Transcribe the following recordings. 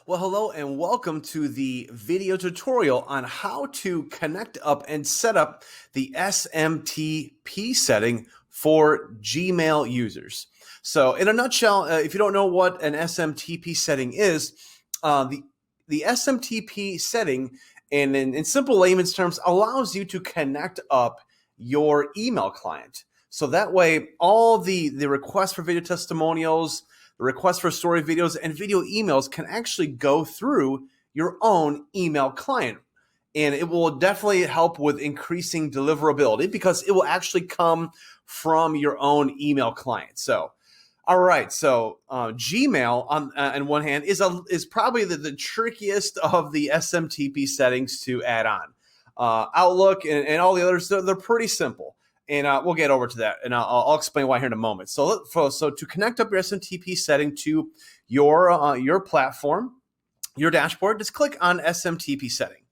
Well, hello and welcome to the video tutorial on how to connect up and set up the SMTP setting for Gmail users. So in a nutshell, if you don't know what an SMTP setting is, the SMTP setting, in simple layman's terms, allows you to connect up your email client. So that way, all the requests for video testimonials, the requests for story videos, and video emails can actually go through your own email client. And it will definitely help with increasing deliverability because it will actually come from your own email client. So, all right. So Gmail on one hand is probably the trickiest of the SMTP settings to add on. Outlook and all the others, they're pretty simple. And we'll get over to that, and I'll explain why here in a moment. So to connect up your SMTP setting to your platform, your dashboard, just click on SMTP setting,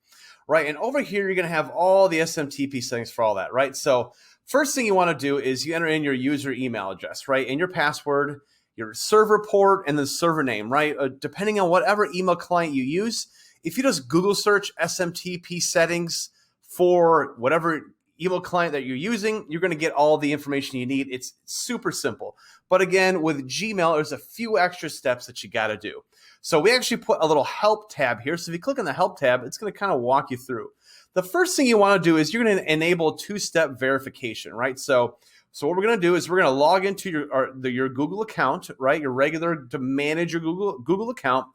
right? And over here, you're going to have all the SMTP settings for all that, right? So first thing you want to do is you enter in your user email address, right? And your password, your server port, and the server name, right? Depending on whatever email client you use, if you just Google search SMTP settings for whatever email client that you're using, you're going to get all the information you need. It's super simple. But again, with Gmail, there's a few extra steps that you got to do. So we actually put a little help tab here. So if you click on the help tab, it's going to kind of walk you through. The first thing you want to do is you're going to enable two-step verification, right? So what we're going to do is we're going to log into your Google account, right? Your regular to manage your Google account,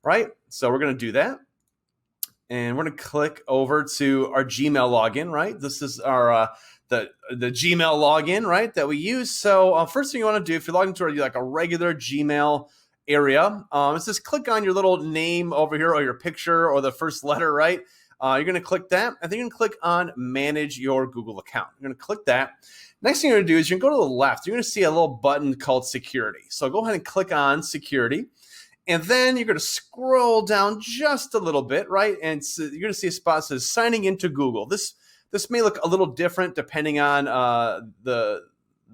right? So we're going to do that. And we're going to click over to our Gmail login, right? This is our the Gmail login, right, that we use. So first thing you want to do if you're logged into like a regular Gmail area, is just click on your little name over here or your picture or the first letter, right? You're going to click that, and then you're going to click on Manage Your Google Account. You're going to click that. Next thing you're going to do is you're going to go to the left. You're going to see a little button called Security. So go ahead and click on Security. And then you're going to scroll down just a little bit, right? And so you're going to see a spot that says signing into Google. This may look a little different depending on the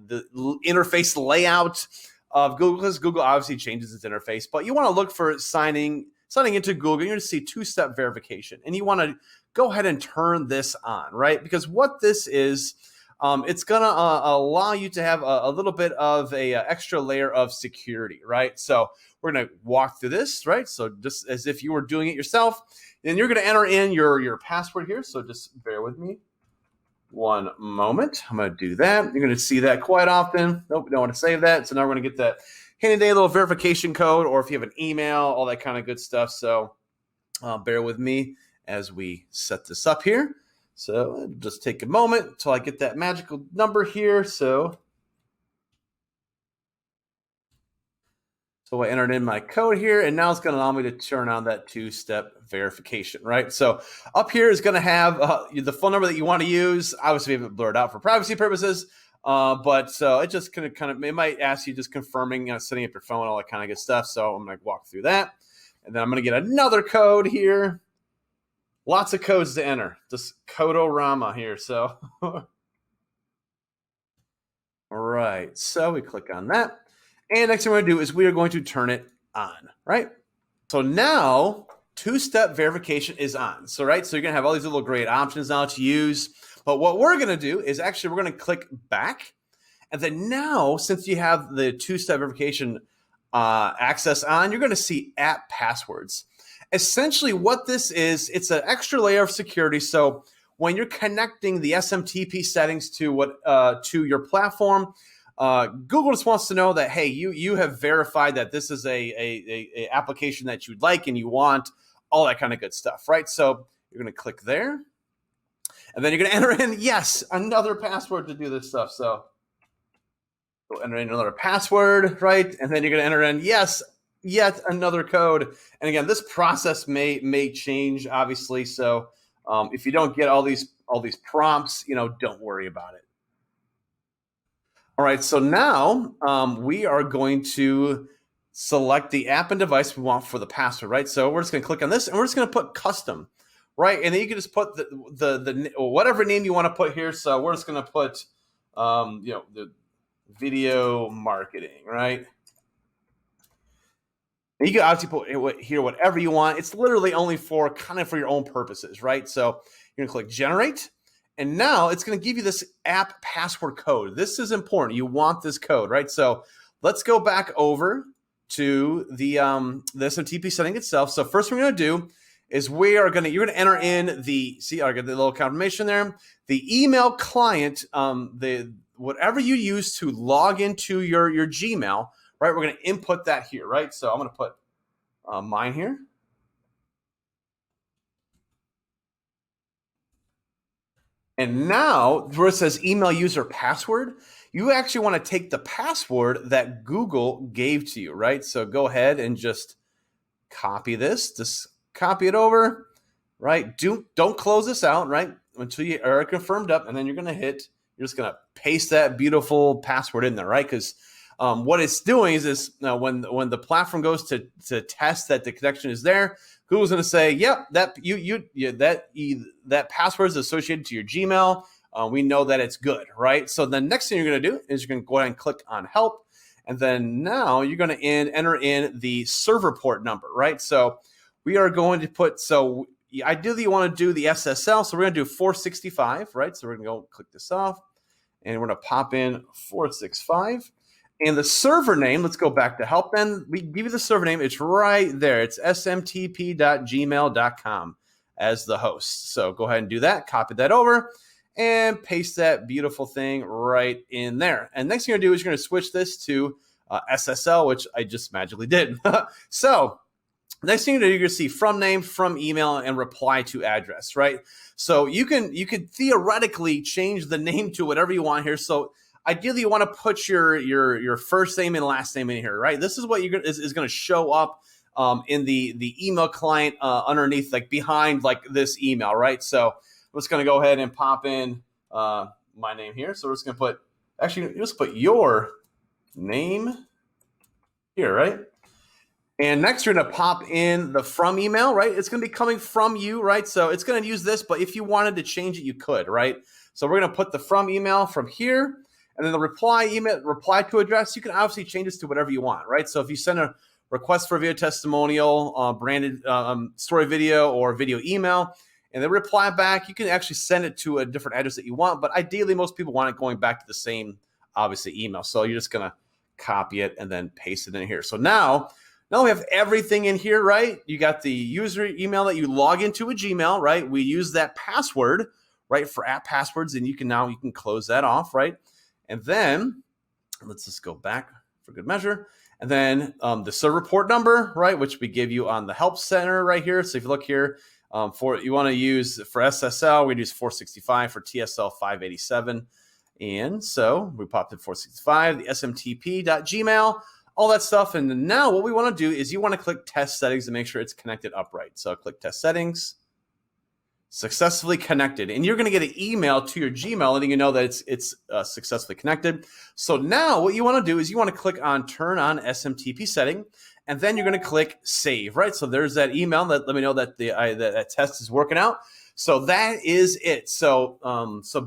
interface layout of Google, because Google obviously changes its interface. But you want to look for signing into Google. You're going to see two-step verification. And you want to go ahead and turn this on, right? Because what this is, it's going to allow you to have a little bit of a extra layer of security, right? So we're going to walk through this, right? So just as if you were doing it yourself, and you're going to enter in your password here. So just bear with me one moment. I'm going to do that. You're going to see that quite often. Nope, we don't want to save that. So now we're going to get that handy little verification code, or if you have an email, all that kind of good stuff. So bear with me as we set this up here. So just take a moment until I get that magical number here. So I entered in my code here, and now it's going to allow me to turn on that two-step verification, right? So up here is going to have the phone number that you want to use. Obviously, we have it blurred out for privacy purposes, but so it just it might ask you just confirming, setting up your phone, all that kind of good stuff. So I'm going to walk through that, and then I'm going to get another code here. Lots of codes to enter. Just Codorama here. So, all right. So we click on that. And next thing we're going to do is we are going to turn it on, right? So now two-step verification is on. So, right. So you're going to have all these little great options now to use. But what we're going to do is actually we're going to click back. And then now, since you have the two-step verification access on, you're going to see app passwords. Essentially what this is, it's an extra layer of security. So when you're connecting the SMTP settings to your platform, Google just wants to know that, hey, you have verified that this is a application that you'd like and you want, all that kind of good stuff, right? So you're going to click there, and then you're going to enter in, yes, another password to do this stuff. So we'll enter in another password, right? And then you're going to enter in, yes, yet another code. And again, this process may change, obviously. So if you don't get all these prompts, don't worry about it. All right, so now we are going to select the app and device we want for the password, right? So we're just going to click on this, and we're just going to put custom, right? And then you can just put the whatever name you want to put here. So we're just going to put, the video marketing, right? And you can obviously put here whatever you want. It's literally only for kind of for your own purposes, right? So you're gonna click generate, and now it's gonna give you this app password code. This is important. You want this code, right? So let's go back over to the SMTP setting itself. So first, we're gonna do is you're gonna enter in I got the little confirmation there. The email client, whatever you use to log into your Gmail, right? We're gonna input that here, right? So I'm gonna put mine here. And now where it says email user password, you actually want to take the password that Google gave to you, right? So go ahead and just copy this, just copy it over, right? Don't close this out, right? Until you are confirmed up, and then you're just gonna paste that beautiful password in there, right? Because what it's doing is when the platform goes to test that the connection is there, Google's going to say, "Yep, that password is associated to your Gmail. We know that it's good, right?" So the next thing you're going to do is you're going to go ahead and click on Help, and then now you're going to enter in the server port number, right? So we are going to put ideally you want to do the SSL, so we're going to do 465, right? So we're going to go click this off, and we're going to pop in 465. And the server name, let's go back to help. Then we give you the server name. It's right there. It's smtp.gmail.com as the host. So go ahead and do that. Copy that over and paste that beautiful thing right in there. And next thing you're going to do is you're going to switch this to SSL, which I just magically did. So next thing you're going to see from name, from email, and reply to address, right? So you could theoretically change the name to whatever you want here. So ideally, you want to put your first name and last name in here, right? This is what is going to show up in the email client underneath, like behind like this email, right? So I'm just going to go ahead and pop in my name here. So we're just going to put your name here, right? And next, you're going to pop in the from email, right? It's going to be coming from you, right? So it's going to use this, but if you wanted to change it, you could, right? So we're going to put the from email from here. And then the reply to address, you can obviously change this to whatever you want, right? So if you send a request for a video testimonial, branded story video or video email, and then reply back, you can actually send it to a different address that you want. But ideally, most people want it going back to the same, obviously, email. So you're just going to copy it and then paste it in here. So now we have everything in here, right? You got the user email that you log into a Gmail, right? We use that password, right, for app passwords, and you can close that off, right? And then let's just go back for good measure. And then the server port number, right, which we give you on the help center right here. So if you look here, you want to use for SSL, we use 465, for TSL 587. And so we popped in 465, the smtp.gmail, all that stuff. And now what we want to do is you want to click test settings to make sure it's connected upright. So click test settings. Successfully connected, and you're going to get an email to your Gmail letting you know that it's successfully connected. So now what you want to do is you want to click on turn on SMTP setting, and then you're going to click save, right? So there's that email that let me know that that test is working out. So that is it. So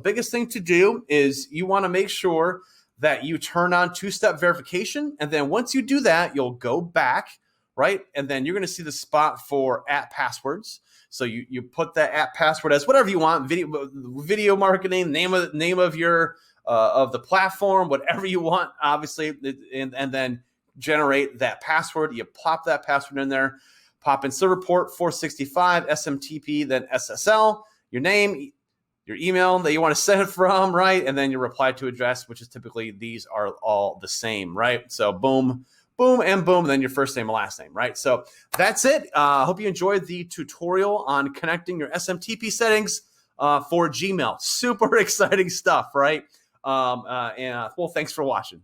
biggest thing to do is you want to make sure that you turn on two-step verification, and then once you do that, you'll go back, right? And then you're going to see the spot for app passwords. So you put that app password as whatever you want, video marketing, name of your of the platform, whatever you want, obviously, and then generate that password. You plop that password in there, pop in server port 465, SMTP, then SSL, your name, your email that you want to send it from, right? And then your reply to address, which is typically these are all the same, right? So boom, boom, and boom, and then your first name and last name, right? So that's it. I hope you enjoyed the tutorial on connecting your SMTP settings for Gmail. Super exciting stuff, right? Well, thanks for watching.